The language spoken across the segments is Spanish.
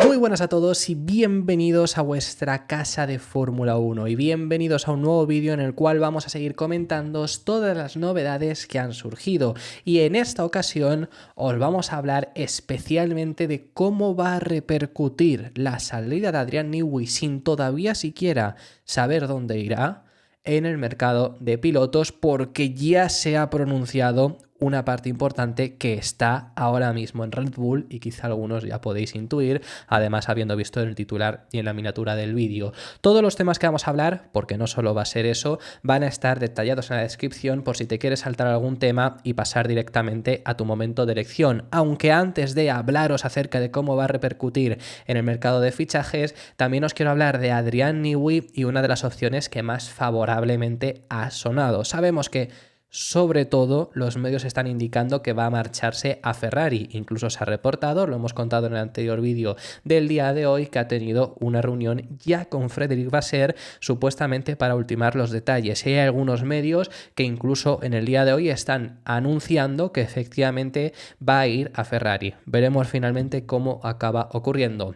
Muy buenas a todos y bienvenidos a vuestra casa de Fórmula 1 y bienvenidos a un nuevo vídeo en el cual vamos a seguir comentando todas las novedades que han surgido, y en esta ocasión os vamos a hablar especialmente de cómo va a repercutir la salida de Adrian Newey sin todavía siquiera saber dónde irá en el mercado de pilotos, porque ya se ha pronunciado una parte importante que está ahora mismo en Red Bull y quizá algunos ya podéis intuir, además habiendo visto en el titular y en la miniatura del vídeo. Todos los temas que vamos a hablar, porque no solo va a ser eso, van a estar detallados en la descripción por si te quieres saltar algún tema y pasar directamente a tu momento de elección. Aunque antes de hablaros acerca de cómo va a repercutir en el mercado de fichajes, también os quiero hablar de Adrian Newey y una de las opciones que más favorablemente ha sonado. Sabemos que sobre todo, los medios están indicando que va a marcharse a Ferrari. Incluso se ha reportado, lo hemos contado en el anterior vídeo del día de hoy, que ha tenido una reunión ya con Frédéric Vasseur, supuestamente para ultimar los detalles. Y hay algunos medios que incluso en el día de hoy están anunciando que efectivamente va a ir a Ferrari. Veremos finalmente cómo acaba ocurriendo.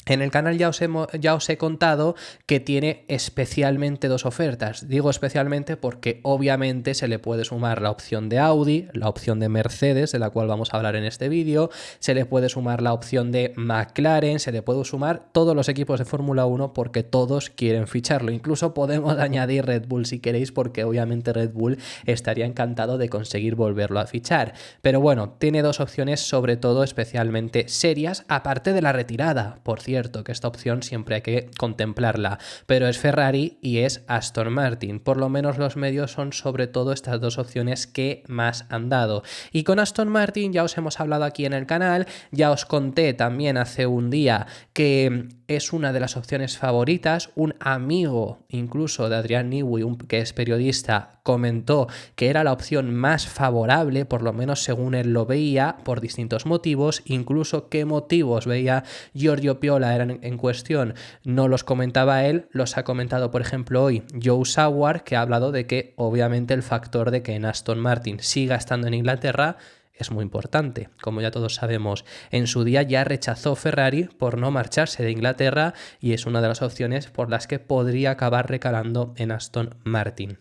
En el canal ya os he contado que tiene especialmente dos ofertas. Digo especialmente porque obviamente se le puede sumar la opción de Audi, la opción de Mercedes, de la cual vamos a hablar en este vídeo, se le puede sumar la opción de McLaren, se le puede sumar todos los equipos de Fórmula 1 porque todos quieren ficharlo. Incluso podemos añadir Red Bull si queréis, porque obviamente Red Bull estaría encantado de conseguir volverlo a fichar. Pero bueno, tiene dos opciones sobre todo especialmente serias, aparte de la retirada, por cierto, que esta opción siempre hay que contemplarla, pero es Ferrari y es Aston Martin. Por lo menos los medios son sobre todo estas dos opciones que más han dado. Y con Aston Martin ya os hemos hablado aquí en el canal, ya os conté también hace un día que es una de las opciones favoritas. Un amigo incluso de Adrian Newey, que es periodista, comentó que era la opción más favorable, por lo menos según él lo veía, por distintos motivos. Incluso qué motivos veía Giorgio Piola eran en cuestión no los comentaba él, los ha comentado por ejemplo hoy Joe Saward, que ha hablado de que obviamente el factor de que en Aston Martin siga estando en Inglaterra es muy importante. Como ya todos sabemos, en su día ya rechazó Ferrari por no marcharse de Inglaterra y es una de las opciones por las que podría acabar recalando en Aston Martin.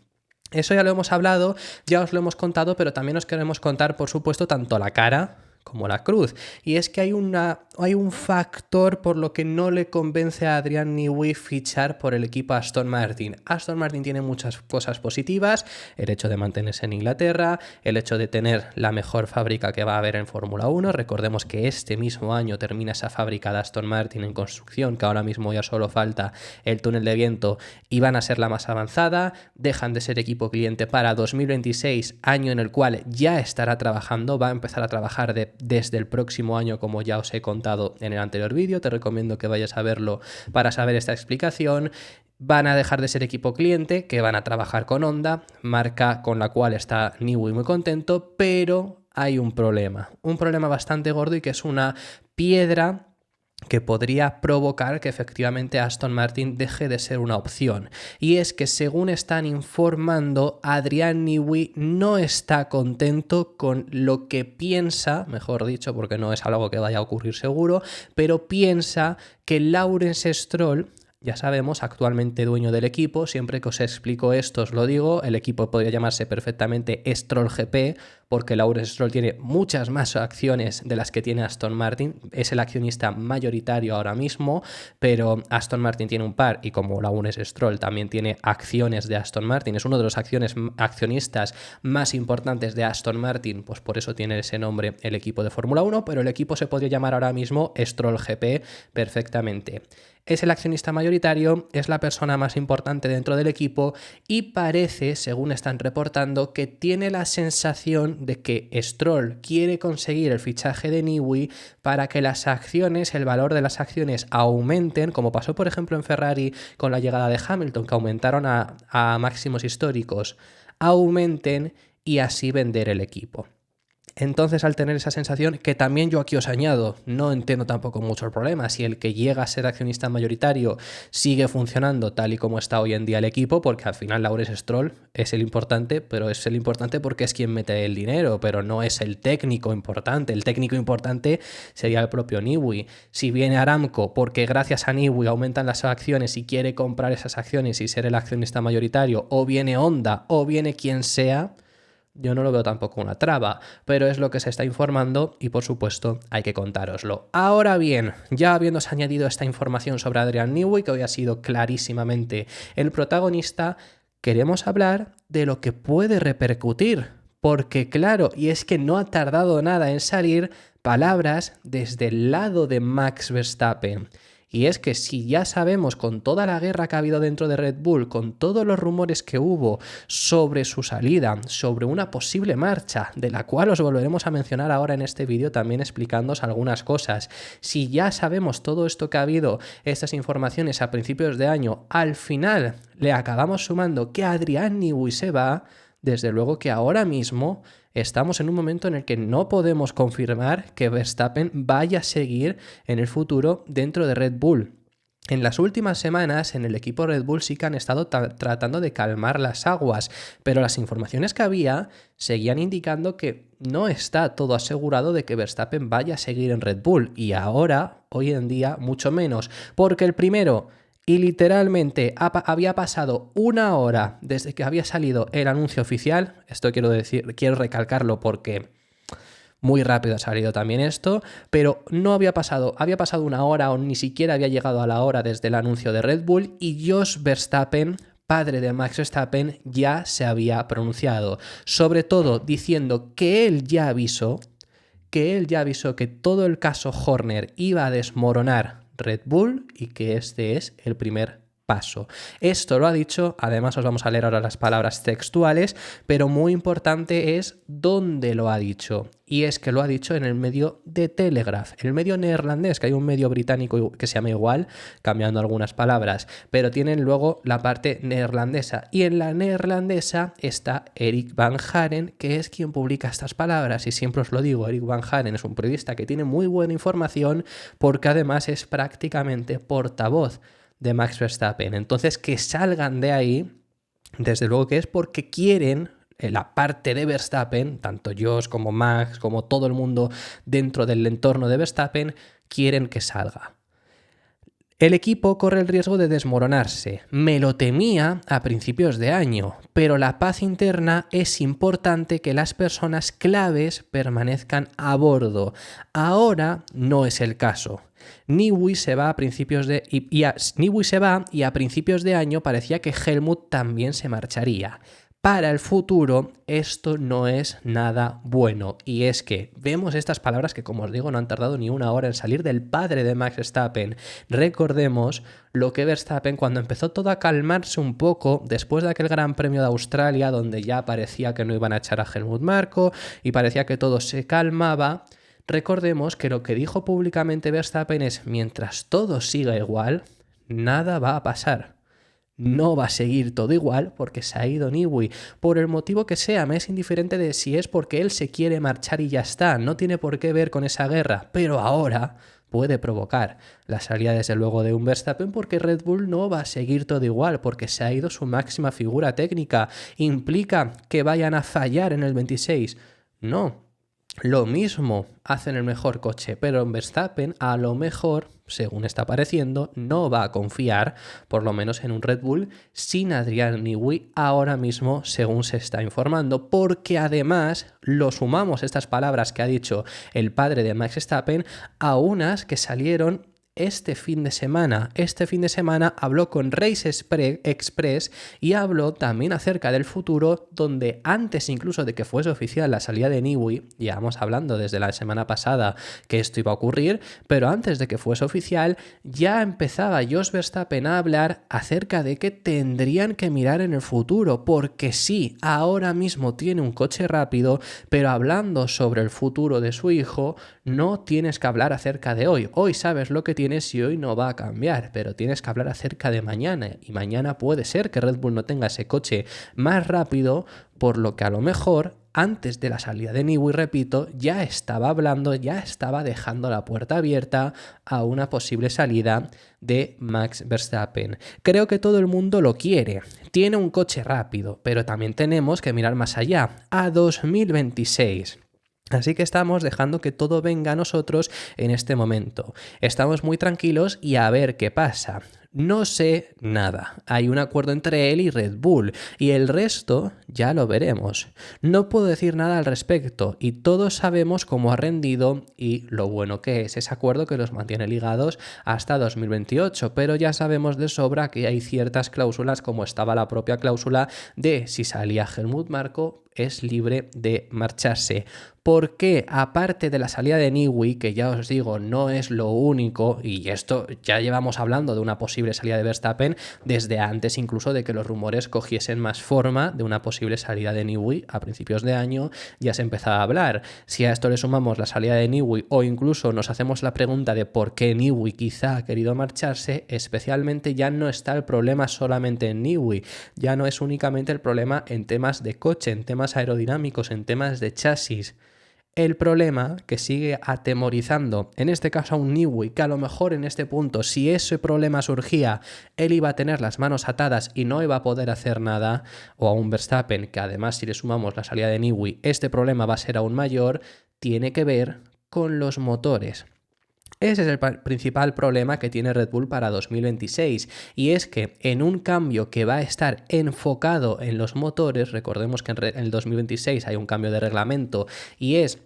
Eso ya lo hemos hablado, ya os lo hemos contado, pero también os queremos contar, por supuesto, tanto la cara como la cruz. Y es que hay un factor por lo que no le convence a Adrian Newey fichar por el equipo Aston Martin. Aston Martin tiene muchas cosas positivas: el hecho de mantenerse en Inglaterra, el hecho de tener la mejor fábrica que va a haber en Fórmula 1. Recordemos que este mismo año termina esa fábrica de Aston Martin en construcción, que ahora mismo ya solo falta el túnel de viento, y van a ser la más avanzada. Dejan de ser equipo cliente para 2026, año en el cual ya estará trabajando, va a empezar a trabajar desde el próximo año, como ya os he contado en el anterior vídeo. Te recomiendo que vayas a verlo para saber esta explicación. Van a dejar de ser equipo cliente, que van a trabajar con Honda, marca con la cual está Newey muy contento, pero hay un problema bastante gordo, y que es una piedra que podría provocar que efectivamente Aston Martin deje de ser una opción. Y es que, según están informando, Adrian Newey no está contento con lo que piensa, mejor dicho, porque no es algo que vaya a ocurrir seguro, pero piensa que Lawrence Stroll, ya sabemos, actualmente dueño del equipo, siempre que os explico esto os lo digo, el equipo podría llamarse perfectamente Stroll GP, porque Lawrence Stroll tiene muchas más acciones de las que tiene Aston Martin, es el accionista mayoritario ahora mismo, pero Aston Martin tiene un par, y como Lawrence Stroll también tiene acciones de Aston Martin, es uno de los accionistas más importantes de Aston Martin, pues por eso tiene ese nombre el equipo de Fórmula 1, pero el equipo se podría llamar ahora mismo Stroll GP perfectamente. Es el accionista mayoritario, es la persona más importante dentro del equipo, y parece, según están reportando, que tiene la sensación de que Stroll quiere conseguir el fichaje de Newey para que las acciones, el valor de las acciones aumenten, como pasó por ejemplo en Ferrari con la llegada de Hamilton, que aumentaron a máximos históricos, aumenten, y así vender el equipo. Entonces, al tener esa sensación, que también yo aquí os añado, no entiendo tampoco mucho el problema, si el que llega a ser accionista mayoritario sigue funcionando tal y como está hoy en día el equipo, porque al final Lawrence Stroll es el importante, pero es el importante porque es quien mete el dinero, pero no es el técnico importante. El técnico importante sería el propio Newey. Si viene Aramco, porque gracias a Newey aumentan las acciones y quiere comprar esas acciones y ser el accionista mayoritario, o viene Honda, o viene quien sea, yo no lo veo tampoco una traba, pero es lo que se está informando y por supuesto hay que contároslo. Ahora bien, ya habiéndose añadido esta información sobre Adrian Newey, que hoy ha sido clarísimamente el protagonista, queremos hablar de lo que puede repercutir, porque claro, y es que no ha tardado nada en salir palabras desde el lado de Max Verstappen. Y es que si ya sabemos, con toda la guerra que ha habido dentro de Red Bull, con todos los rumores que hubo sobre su salida, sobre una posible marcha, de la cual os volveremos a mencionar ahora en este vídeo también explicándoos algunas cosas, si ya sabemos todo esto que ha habido, estas informaciones a principios de año, al final le acabamos sumando que Adrian Newey se va, desde luego que ahora mismo estamos en un momento en el que no podemos confirmar que Verstappen vaya a seguir en el futuro dentro de Red Bull. En las últimas semanas en el equipo Red Bull sí que han estado tratando de calmar las aguas, pero las informaciones que había seguían indicando que no está todo asegurado de que Verstappen vaya a seguir en Red Bull, y ahora, hoy en día, mucho menos, porque el primero... Y literalmente había pasado una hora desde que había salido el anuncio oficial. Esto quiero recalcarlo porque muy rápido ha salido también esto, pero no había pasado una hora o ni siquiera había llegado a la hora desde el anuncio de Red Bull y Jos Verstappen, padre de Max Verstappen, ya se había pronunciado, sobre todo diciendo que él ya avisó que todo el caso Horner iba a desmoronar Red Bull y que este es el primer paso. Esto lo ha dicho, además os vamos a leer ahora las palabras textuales, pero muy importante es dónde lo ha dicho. Y es que lo ha dicho en el medio de Telegraph, el medio neerlandés, que hay un medio británico que se llama igual, cambiando algunas palabras, pero tienen luego la parte neerlandesa. Y en la neerlandesa está Eric Van Haren, que es quien publica estas palabras. Y siempre os lo digo, Eric Van Haren es un periodista que tiene muy buena información porque además es prácticamente portavoz de Max Verstappen. Entonces, que salgan de ahí, desde luego que es porque quieren la parte de Verstappen, tanto Jos como Max, como todo el mundo dentro del entorno de Verstappen, quieren que salga. El equipo corre el riesgo de desmoronarse. Me lo temía a principios de año, pero la paz interna es importante que las personas claves permanezcan a bordo. Ahora no es el caso. Newey se va y a principios de año parecía que Helmut también se marcharía. Para el futuro esto no es nada bueno, y es que vemos estas palabras que, como os digo, no han tardado ni una hora en salir del padre de Max Verstappen. Recordemos lo que Verstappen, cuando empezó todo a calmarse un poco después de aquel Gran Premio de Australia, donde ya parecía que no iban a echar a Helmut Marko y parecía que todo se calmaba, recordemos que lo que dijo públicamente Verstappen es: mientras todo siga igual, nada va a pasar. No va a seguir todo igual porque se ha ido Newey, por el motivo que sea. Me es indiferente de si es porque él se quiere marchar y ya está, no tiene por qué ver con esa guerra, pero ahora puede provocar la salida desde luego de un Verstappen porque Red Bull no va a seguir todo igual, porque se ha ido su máxima figura técnica. ¿Implica que vayan a fallar en el 26? No. Lo mismo, hacen el mejor coche, pero en Verstappen a lo mejor, según está pareciendo, no va a confiar, por lo menos en un Red Bull, sin Adrian Newey ahora mismo, según se está informando, porque además lo sumamos estas palabras que ha dicho el padre de Max Verstappen a unas que salieron este fin de semana. Este fin de semana habló con Race Express y habló también acerca del futuro, donde antes incluso de que fuese oficial la salida de Newey, llevamos hablando desde la semana pasada que esto iba a ocurrir, pero antes de que fuese oficial ya empezaba Jos Verstappen a hablar acerca de que tendrían que mirar en el futuro, porque sí, ahora mismo tiene un coche rápido, pero hablando sobre el futuro de su hijo, no tienes que hablar acerca de hoy. Hoy sabes lo que tienes y hoy no va a cambiar, pero tienes que hablar acerca de mañana, y mañana puede ser que Red Bull no tenga ese coche más rápido, por lo que a lo mejor antes de la salida de Newey, repito, ya estaba hablando, ya estaba dejando la puerta abierta a una posible salida de Max Verstappen. Creo que todo el mundo lo quiere. Tiene un coche rápido, pero también tenemos que mirar más allá, a 2026. Así que estamos dejando que todo venga a nosotros en este momento. Estamos muy tranquilos y a ver qué pasa. No sé nada. Hay un acuerdo entre él y Red Bull y el resto ya lo veremos. No puedo decir nada al respecto y todos sabemos cómo ha rendido y lo bueno que es ese acuerdo que los mantiene ligados hasta 2028, pero ya sabemos de sobra que hay ciertas cláusulas, como estaba la propia cláusula de si salía Helmut Marko es libre de marcharse. ¿Por qué? Aparte de la salida de Newey, que ya os digo no es lo único, y esto ya llevamos hablando de una posible salida de Verstappen desde antes incluso de que los rumores cogiesen más forma de una posible salida de Newey a principios de año, ya se empezaba a hablar. Si a esto le sumamos la salida de Newey o incluso nos hacemos la pregunta de por qué Newey quizá ha querido marcharse, especialmente ya no está el problema solamente en Newey, ya no es únicamente el problema en temas de coche, en temas aerodinámicos, en temas de chasis. El problema que sigue atemorizando, en este caso a un Newey, que a lo mejor en este punto, si ese problema surgía, él iba a tener las manos atadas y no iba a poder hacer nada, o a un Verstappen, que además si le sumamos la salida de Newey, este problema va a ser aún mayor, tiene que ver con los motores. Ese es el principal problema que tiene Red Bull para 2026 y es que en un cambio que va a estar enfocado en los motores, recordemos que en el 2026 hay un cambio de reglamento y es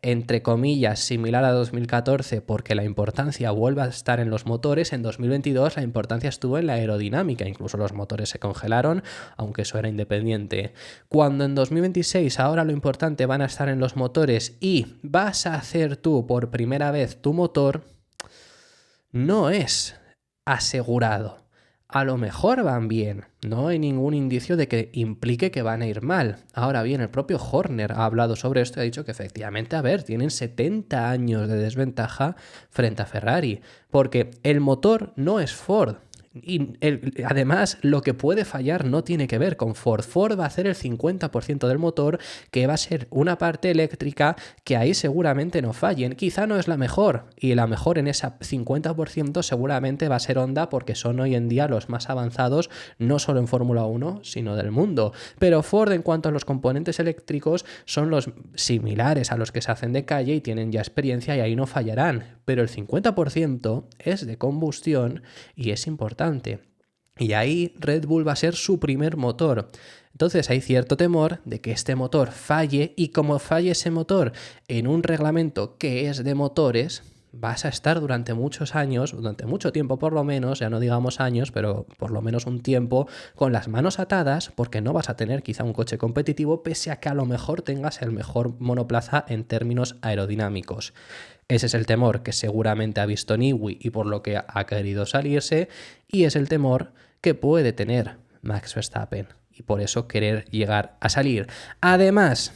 entre comillas similar a 2014 porque la importancia vuelve a estar en los motores, en 2022 la importancia estuvo en la aerodinámica, incluso los motores se congelaron, aunque eso era independiente. Cuando en 2026 ahora lo importante van a estar en los motores y vas a hacer tú por primera vez tu motor, no es asegurado. A lo mejor van bien, no hay ningún indicio de que implique que van a ir mal. Ahora bien, el propio Horner ha hablado sobre esto y ha dicho que efectivamente, a ver, tienen 70 años de desventaja frente a Ferrari, porque el motor no es Ford. Y además, lo que puede fallar no tiene que ver con Ford. Ford va a hacer el 50% del motor, que va a ser una parte eléctrica que ahí seguramente no fallen. Quizá no es la mejor, y la mejor en ese 50% seguramente va a ser Honda, porque son hoy en día los más avanzados, no solo en Fórmula 1, sino del mundo. Pero Ford, en cuanto a los componentes eléctricos, son los similares a los que se hacen de calle y tienen ya experiencia y ahí no fallarán. Pero el 50% es de combustión y es importante. Y ahí Red Bull va a ser su primer motor. Entonces hay cierto temor de que este motor falle y como falle ese motor en un reglamento que es de motores, vas a estar durante muchos años, durante mucho tiempo por lo menos, ya no digamos años, pero por lo menos un tiempo, con las manos atadas porque no vas a tener quizá un coche competitivo pese a que a lo mejor tengas el mejor monoplaza en términos aerodinámicos. Ese es el temor que seguramente ha visto Newey y por lo que ha querido salirse, y es el temor que puede tener Max Verstappen y por eso querer llegar a salir. Además,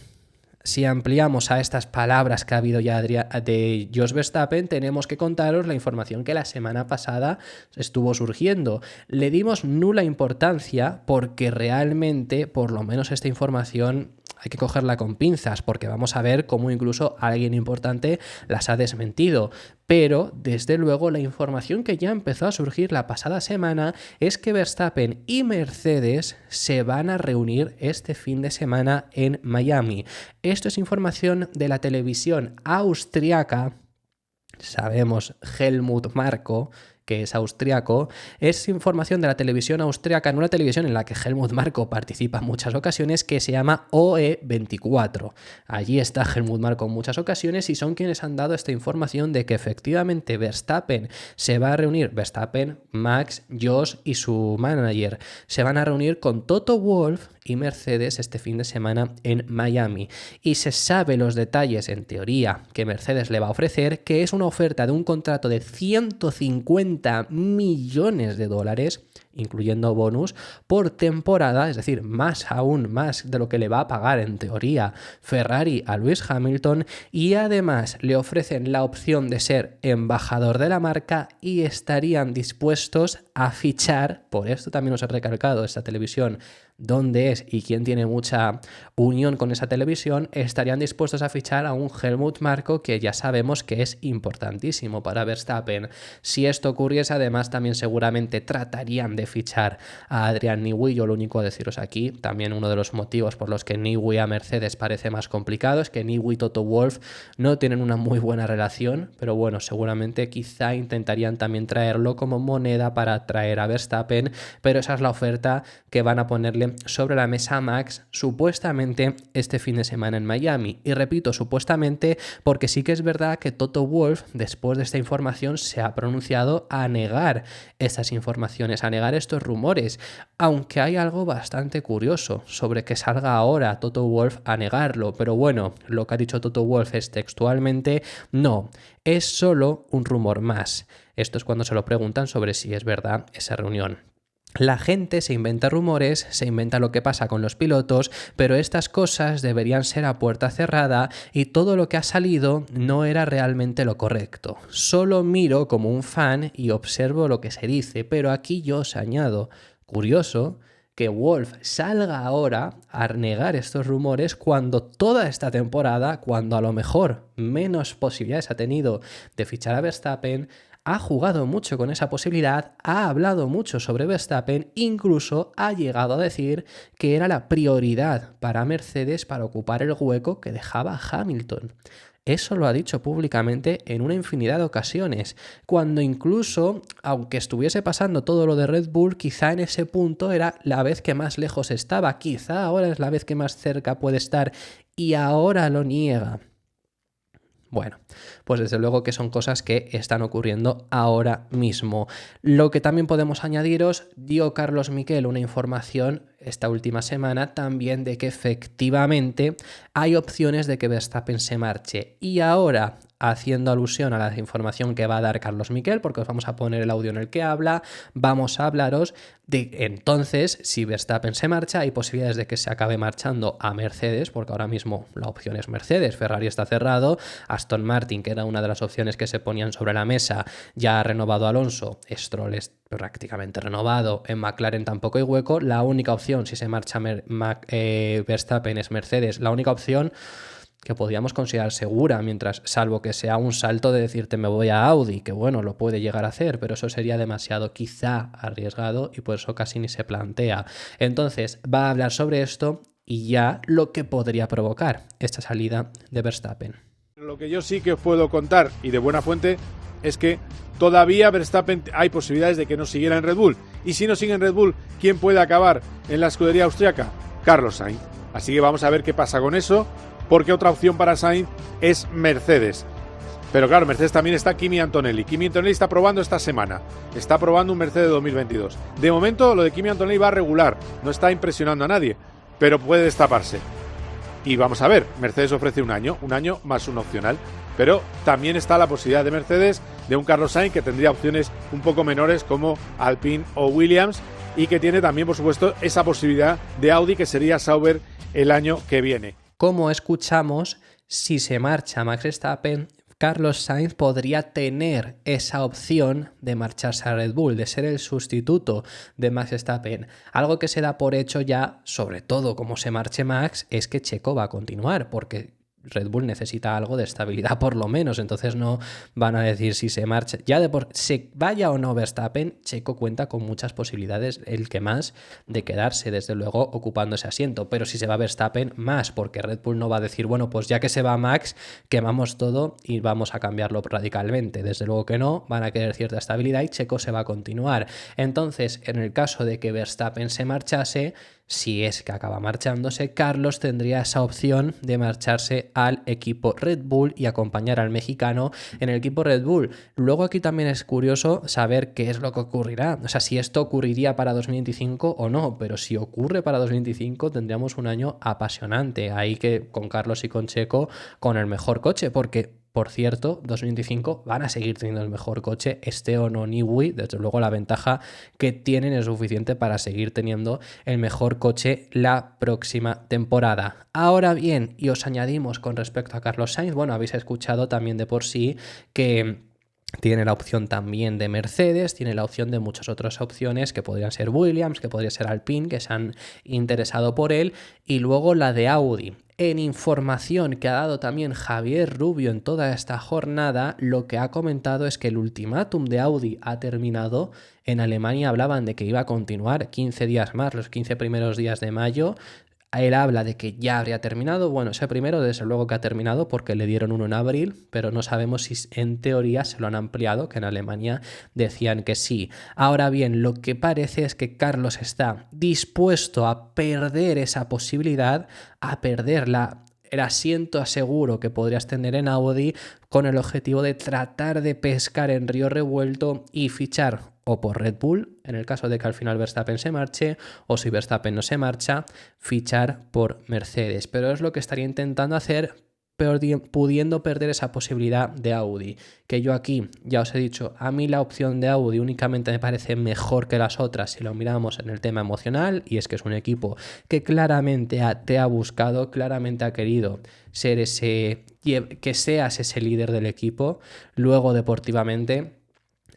si ampliamos a estas palabras que ha habido ya de Jos Verstappen, tenemos que contaros la información que la semana pasada estuvo surgiendo. Le dimos nula importancia porque realmente, por lo menos esta información, hay que cogerla con pinzas porque vamos a ver cómo incluso alguien importante las ha desmentido. Pero, desde luego, la información que ya empezó a surgir la pasada semana es que Verstappen y Mercedes se van a reunir este fin de semana en Miami. Esto es información de la televisión austriaca. Sabemos, Helmut Marko, que es austriaco, es información de la televisión austriaca, en una televisión en la que Helmut Marko participa en muchas ocasiones, que se llama OE24. Allí está Helmut Marko en muchas ocasiones y son quienes han dado esta información de que efectivamente Verstappen se va a reunir, Verstappen, Max, Jos y su manager, se van a reunir con Toto Wolff y Mercedes este fin de semana en Miami. Y se sabe los detalles, en teoría, que Mercedes le va a ofrecer, que es una oferta de un contrato de 150 millones de dólares, incluyendo bonus, por temporada, es decir, más de lo que le va a pagar en teoría Ferrari a Lewis Hamilton, y además le ofrecen la opción de ser embajador de la marca y estarían dispuestos a fichar, por esto también os he recalcado esta televisión dónde es y quién tiene mucha unión con esa televisión, estarían dispuestos a fichar a un Helmut Marko, que ya sabemos que es importantísimo para Verstappen. Si esto ocurriese, además, también seguramente tratarían de fichar a Adrian Newey. Yo lo único a deciros aquí, también uno de los motivos por los que Newey a Mercedes parece más complicado es que Newey y Toto Wolff no tienen una muy buena relación, pero bueno, seguramente quizá intentarían también traerlo como moneda para traer a Verstappen, pero esa es la oferta que van a ponerle sobre la mesa a Max supuestamente este fin de semana en Miami. Y repito, supuestamente, porque sí que es verdad que Toto Wolff, después de esta información, se ha pronunciado a negar estas informaciones, a negar estos rumores, aunque hay algo bastante curioso sobre que salga ahora Toto Wolff a negarlo, pero bueno, lo que ha dicho Toto Wolff es textualmente: no, es solo un rumor más. Esto es cuando se lo preguntan sobre si es verdad esa reunión. La gente se inventa rumores, se inventa lo que pasa con los pilotos, pero estas cosas deberían ser a puerta cerrada y todo lo que ha salido no era realmente lo correcto. Solo miro como un fan y observo lo que se dice, pero aquí yo os añado, curioso que Wolff salga ahora a negar estos rumores cuando toda esta temporada, cuando a lo mejor menos posibilidades ha tenido de fichar a Verstappen, ha jugado mucho con esa posibilidad, ha hablado mucho sobre Verstappen, incluso ha llegado a decir que era la prioridad para Mercedes para ocupar el hueco que dejaba Hamilton. Eso lo ha dicho públicamente en una infinidad de ocasiones, cuando incluso, aunque estuviese pasando todo lo de Red Bull, quizá en ese punto era la vez que más lejos estaba, quizá ahora es la vez que más cerca puede estar y ahora lo niega. Bueno, pues desde luego que son cosas que están ocurriendo ahora mismo. Lo que también podemos añadiros, dio Carlos Miquel una información esta última semana también de que efectivamente hay opciones de que Verstappen se marche. Y ahora, haciendo alusión a la información que va a dar Carlos Miquel, porque os vamos a poner el audio en el que habla, vamos a hablaros de entonces, si Verstappen se marcha, hay posibilidades de que se acabe marchando a Mercedes, porque ahora mismo la opción es Mercedes, Ferrari está cerrado, Aston Martin, que era una de las opciones que se ponían sobre la mesa, ya ha renovado a Alonso, Stroll es prácticamente renovado, en McLaren tampoco hay hueco, la única opción si se marcha Verstappen es Mercedes, la única opción que podríamos considerar segura, mientras, salvo que sea un salto de decirte me voy a Audi, que bueno, lo puede llegar a hacer, pero eso sería demasiado quizá arriesgado y por eso casi ni se plantea. Entonces va a hablar sobre esto y ya lo que podría provocar esta salida de Verstappen. Lo que yo sí que os puedo contar, y de buena fuente, es que todavía Verstappen hay posibilidades de que no siguiera en Red Bull. Y si no sigue en Red Bull, ¿quién puede acabar en la escudería austriaca? Carlos Sainz. Así que vamos a ver qué pasa con eso, porque otra opción para Sainz es Mercedes. Pero claro, Mercedes también está Kimi Antonelli. Kimi Antonelli está probando esta semana. Está probando un Mercedes 2022. De momento, lo de Kimi Antonelli va regular. No está impresionando a nadie, pero puede destaparse. Y vamos a ver, Mercedes ofrece un año más un opcional. Pero también está la posibilidad de Mercedes de un Carlos Sainz que tendría opciones un poco menores como Alpine o Williams y que tiene también, por supuesto, esa posibilidad de Audi que sería Sauber el año que viene. Como escuchamos, si se marcha Max Verstappen, Carlos Sainz podría tener esa opción de marcharse a Red Bull, de ser el sustituto de Max Verstappen. Algo que se da por hecho ya, sobre todo como se marche Max, es que Checo va a continuar, porque Red Bull necesita algo de estabilidad por lo menos, entonces no van a decir si se marcha, ya se vaya o no Verstappen, Checo cuenta con muchas posibilidades, el que más, de quedarse desde luego ocupando ese asiento, pero si se va Verstappen, más, porque Red Bull no va a decir, bueno, pues ya que se va Max, quemamos todo y vamos a cambiarlo radicalmente, desde luego que no, van a querer cierta estabilidad y Checo se va a continuar. Entonces, en el caso de que Verstappen se marchase, si es que acaba marchándose, Carlos tendría esa opción de marcharse al equipo Red Bull y acompañar al mexicano en el equipo Red Bull. Luego aquí también es curioso saber qué es lo que ocurrirá, o sea, si esto ocurriría para 2025 o no, pero si ocurre para 2025 tendríamos un año apasionante, ahí que con Carlos y con Checo con el mejor coche, porque por cierto, 2025 van a seguir teniendo el mejor coche, esté o no Newey. Desde luego la ventaja que tienen es suficiente para seguir teniendo el mejor coche la próxima temporada. Ahora bien, y os añadimos con respecto a Carlos Sainz, bueno, habéis escuchado también de por sí que Tiene la opción también de Mercedes, tiene la opción de muchas otras opciones que podrían ser Williams, que podría ser Alpine, que se han interesado por él, y luego la de Audi. En información que ha dado también Javier Rubio en toda esta jornada, lo que ha comentado es que el ultimátum de Audi ha terminado. En Alemania hablaban de que iba a continuar 15 días más, los 15 primeros días de mayo. Él habla de que ya habría terminado. Bueno, ese primero desde luego que ha terminado porque le dieron uno en abril, pero no sabemos si en teoría se lo han ampliado, que en Alemania decían que sí. Ahora bien, lo que parece es que Carlos está dispuesto a perder esa posibilidad, a perder el asiento aseguro que podrías tener en Audi con el objetivo de tratar de pescar en río revuelto y fichar o por Red Bull, en el caso de que al final Verstappen se marche, o si Verstappen no se marcha, fichar por Mercedes. Pero es lo que estaría intentando hacer, pudiendo perder esa posibilidad de Audi. Que yo aquí, ya os he dicho, a mí la opción de Audi únicamente me parece mejor que las otras si lo miramos en el tema emocional, y es que es un equipo que claramente te ha buscado, claramente ha querido ser que seas ese líder del equipo. Luego deportivamente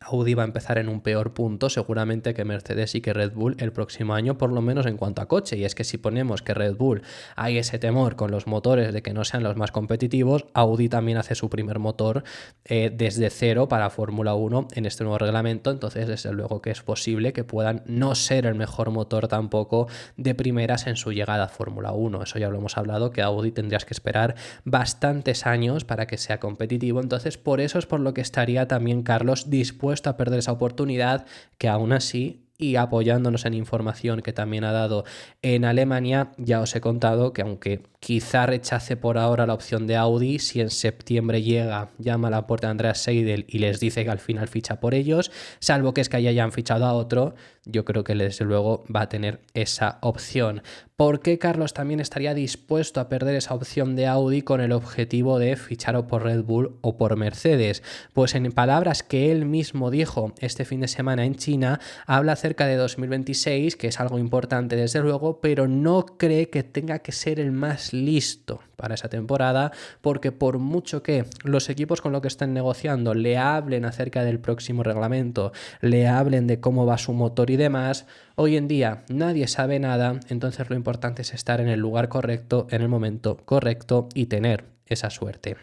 Audi va a empezar en un peor punto seguramente que Mercedes y que Red Bull el próximo año, por lo menos en cuanto a coche. Y es que si ponemos que Red Bull hay ese temor con los motores de que no sean los más competitivos, Audi también hace su primer motor desde cero para Fórmula 1 en este nuevo reglamento. Entonces desde luego que es posible que puedan no ser el mejor motor tampoco de primeras en su llegada a Fórmula 1. Eso ya lo hemos hablado, que Audi tendrías que esperar bastantes años para que sea competitivo. Entonces por eso es por lo que estaría también Carlos dispuesto a perder esa oportunidad, que aún así, y apoyándonos en información que también ha dado en Alemania, ya os he contado que aunque quizá rechace por ahora la opción de Audi, si en septiembre llama a la puerta de Andreas Seidel y les dice que al final ficha por ellos, salvo que es que hayan fichado a otro, yo creo que desde luego va a tener esa opción. ¿Por qué Carlos también estaría dispuesto a perder esa opción de Audi con el objetivo de fichar o por Red Bull o por Mercedes? Pues en palabras que él mismo dijo este fin de semana en China, habla acerca de 2026, que es algo importante desde luego, pero no cree que tenga que ser el más listo para esa temporada, porque por mucho que los equipos con lo que están negociando le hablen acerca del próximo reglamento, le hablen de cómo va su motor y demás, hoy en día nadie sabe nada. Entonces lo importante es estar en el lugar correcto, en el momento correcto y tener esa suerte.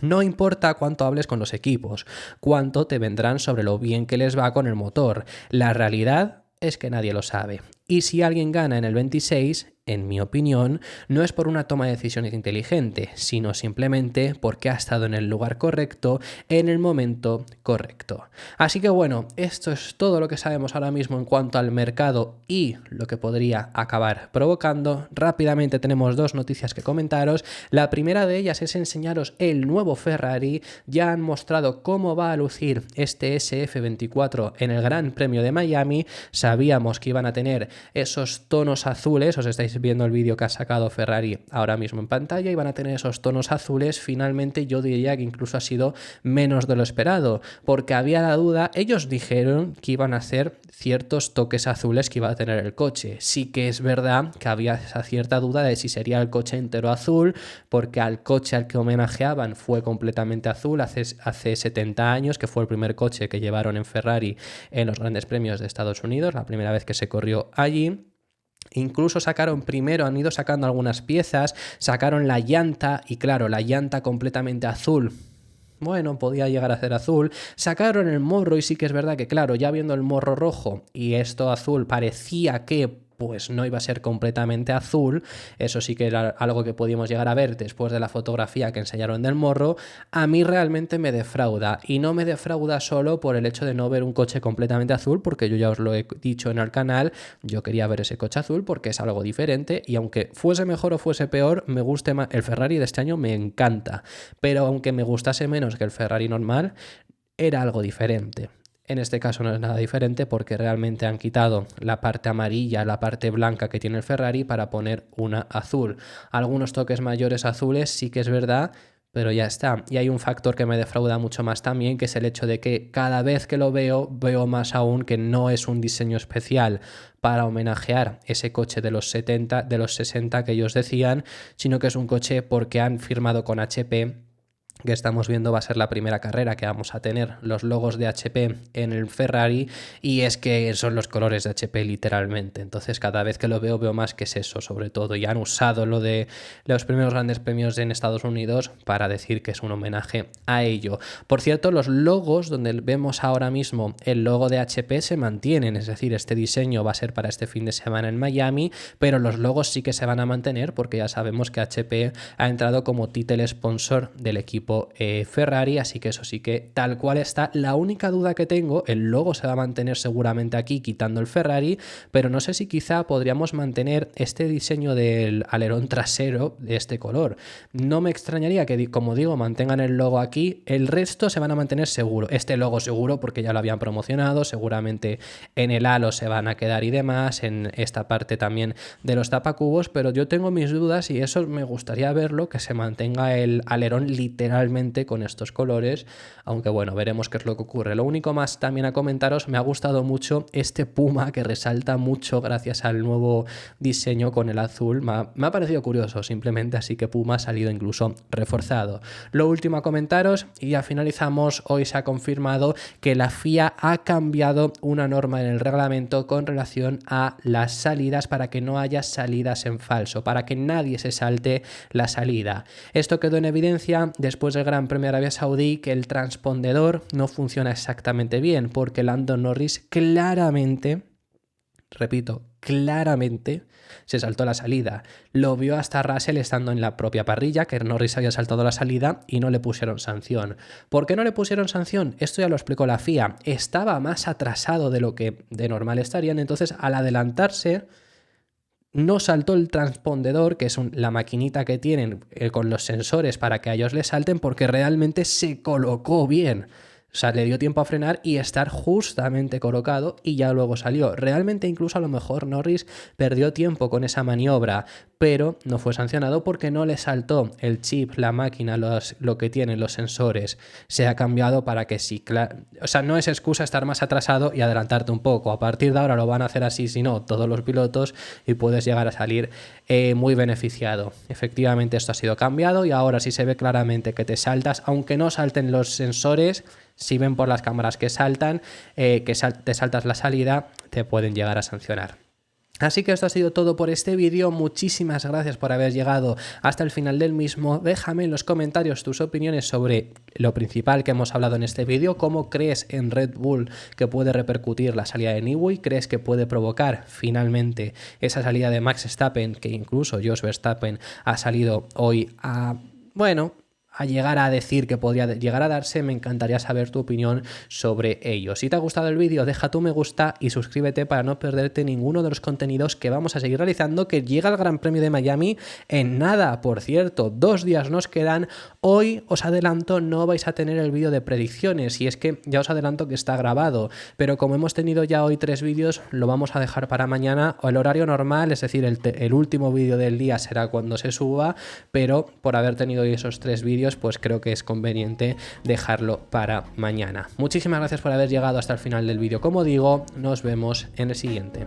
No importa cuánto hables con los equipos, cuánto te vendrán sobre lo bien que les va con el motor. La realidad es que nadie lo sabe. Y si alguien gana en el 26, en mi opinión, no es por una toma de decisiones inteligente, sino simplemente porque ha estado en el lugar correcto, en el momento correcto. Así que bueno, esto es todo lo que sabemos ahora mismo en cuanto al mercado y lo que podría acabar provocando. Rápidamente tenemos dos noticias que comentaros. La primera de ellas es enseñaros el nuevo Ferrari. Ya han mostrado cómo va a lucir este SF24 en el Gran Premio de Miami. Sabíamos que iban a tener esos tonos azules, os estáis viendo el vídeo que ha sacado Ferrari ahora mismo en pantalla, y van a tener esos tonos azules. Finalmente yo diría que incluso ha sido menos de lo esperado, porque había la duda. Ellos dijeron que iban a hacer ciertos toques azules que iba a tener el coche. Sí que es verdad que había esa cierta duda de si sería el coche entero azul, porque al coche al que homenajeaban fue completamente azul hace 70 años, que fue el primer coche que llevaron en Ferrari en los grandes premios de Estados Unidos, la primera vez que se corrió allí. Incluso han ido sacando algunas piezas, sacaron la llanta, y claro, la llanta completamente azul, bueno, podía llegar a ser azul. Sacaron el morro y sí que es verdad que, claro, ya viendo el morro rojo y esto azul, parecía que pues no iba a ser completamente azul. Eso sí que era algo que podíamos llegar a ver después de la fotografía que enseñaron del morro. A mí realmente me defrauda, y no me defrauda solo por el hecho de no ver un coche completamente azul, porque yo ya os lo he dicho en el canal, yo quería ver ese coche azul porque es algo diferente, y aunque fuese mejor o fuese peor, me guste más. El Ferrari de este año me encanta, pero aunque me gustase menos que el Ferrari normal, era algo diferente. En este caso no es nada diferente, porque realmente han quitado la parte amarilla, la parte blanca que tiene el Ferrari para poner una azul. Algunos toques mayores azules sí que es verdad, pero ya está. Y hay un factor que me defrauda mucho más también, que es el hecho de que cada vez que lo veo más aún que no es un diseño especial para homenajear ese coche de los 60 que ellos decían, sino que es un coche porque han firmado con HP que estamos viendo va a ser la primera carrera que vamos a tener los logos de HP en el Ferrari, y es que son los colores de HP literalmente. Entonces cada vez que lo veo más que es eso, sobre todo, y han usado lo de los primeros grandes premios en Estados Unidos para decir que es un homenaje a ello. Por cierto, los logos donde vemos ahora mismo el logo de HP se mantienen, es decir, este diseño va a ser para este fin de semana en Miami, pero los logos sí que se van a mantener porque ya sabemos que HP ha entrado como title sponsor del equipo Ferrari, así que eso sí que tal cual está. La única duda que tengo, el logo se va a mantener seguramente aquí quitando el Ferrari, pero no sé si quizá podríamos mantener este diseño del alerón trasero de este color. No me extrañaría que, como digo, mantengan el logo aquí, el resto se van a mantener seguro. Este logo seguro porque ya lo habían promocionado, seguramente en el halo se van a quedar y demás, en esta parte también de los tapacubos, pero yo tengo mis dudas y eso me gustaría verlo, que se mantenga el alerón literalmente con estos colores, aunque bueno, veremos qué es lo que ocurre. Lo único más también a comentaros, me ha gustado mucho este puma que resalta mucho gracias al nuevo diseño con el azul, me ha parecido curioso simplemente, así que puma ha salido incluso reforzado. Lo último a comentaros, y ya finalizamos, hoy se ha confirmado que la FIA ha cambiado una norma en el reglamento con relación a las salidas, para que no haya salidas en falso, para que nadie se salte la salida. Esto quedó en evidencia después del Gran Premio de Arabia Saudí, que el transpondedor no funciona exactamente bien, porque Lando Norris claramente, repito, claramente se saltó la salida. Lo vio hasta Russell estando en la propia parrilla, que Norris había saltado la salida y no le pusieron sanción. ¿Por qué no le pusieron sanción? Esto ya lo explicó la FIA. Estaba más atrasado de lo que de normal estarían, entonces al adelantarse no saltó el transpondedor, que es la maquinita que tienen con los sensores para que a ellos les salten, porque realmente se colocó bien. O sea, le dio tiempo a frenar y estar justamente colocado y ya luego salió. Realmente incluso a lo mejor Norris perdió tiempo con esa maniobra, pero no fue sancionado porque no le saltó el chip, la máquina, lo que tienen los sensores. Se ha cambiado para que sí, o sea, no es excusa estar más atrasado y adelantarte un poco. A partir de ahora lo van a hacer así, si no, todos los pilotos, y puedes llegar a salir muy beneficiado. Efectivamente esto ha sido cambiado y ahora sí se ve claramente que te saltas, aunque no salten los sensores. Si ven por las cámaras que saltan, te saltas la salida, te pueden llegar a sancionar. Así que esto ha sido todo por este vídeo. Muchísimas gracias por haber llegado hasta el final del mismo. Déjame en los comentarios tus opiniones sobre lo principal que hemos hablado en este vídeo. ¿Cómo crees en Red Bull que puede repercutir la salida de Newey? ¿Crees que puede provocar finalmente esa salida de Max Verstappen, que incluso Jos Verstappen ha salido hoy a llegar a decir que podría llegar a darse? Me encantaría saber tu opinión sobre ello. Si te ha gustado el vídeo, deja tu me gusta y suscríbete para no perderte ninguno de los contenidos que vamos a seguir realizando, que llega el Gran Premio de Miami en nada. Por cierto, 2 días nos quedan. Hoy os adelanto, no vais a tener el vídeo de predicciones, y es que ya os adelanto que está grabado, pero como hemos tenido ya hoy 3 vídeos, lo vamos a dejar para mañana o el horario normal, es decir, el último vídeo del día será cuando se suba, pero por haber tenido hoy esos 3 vídeos, pues creo que es conveniente dejarlo para mañana. Muchísimas gracias por haber llegado hasta el final del vídeo. Como digo, nos vemos en el siguiente.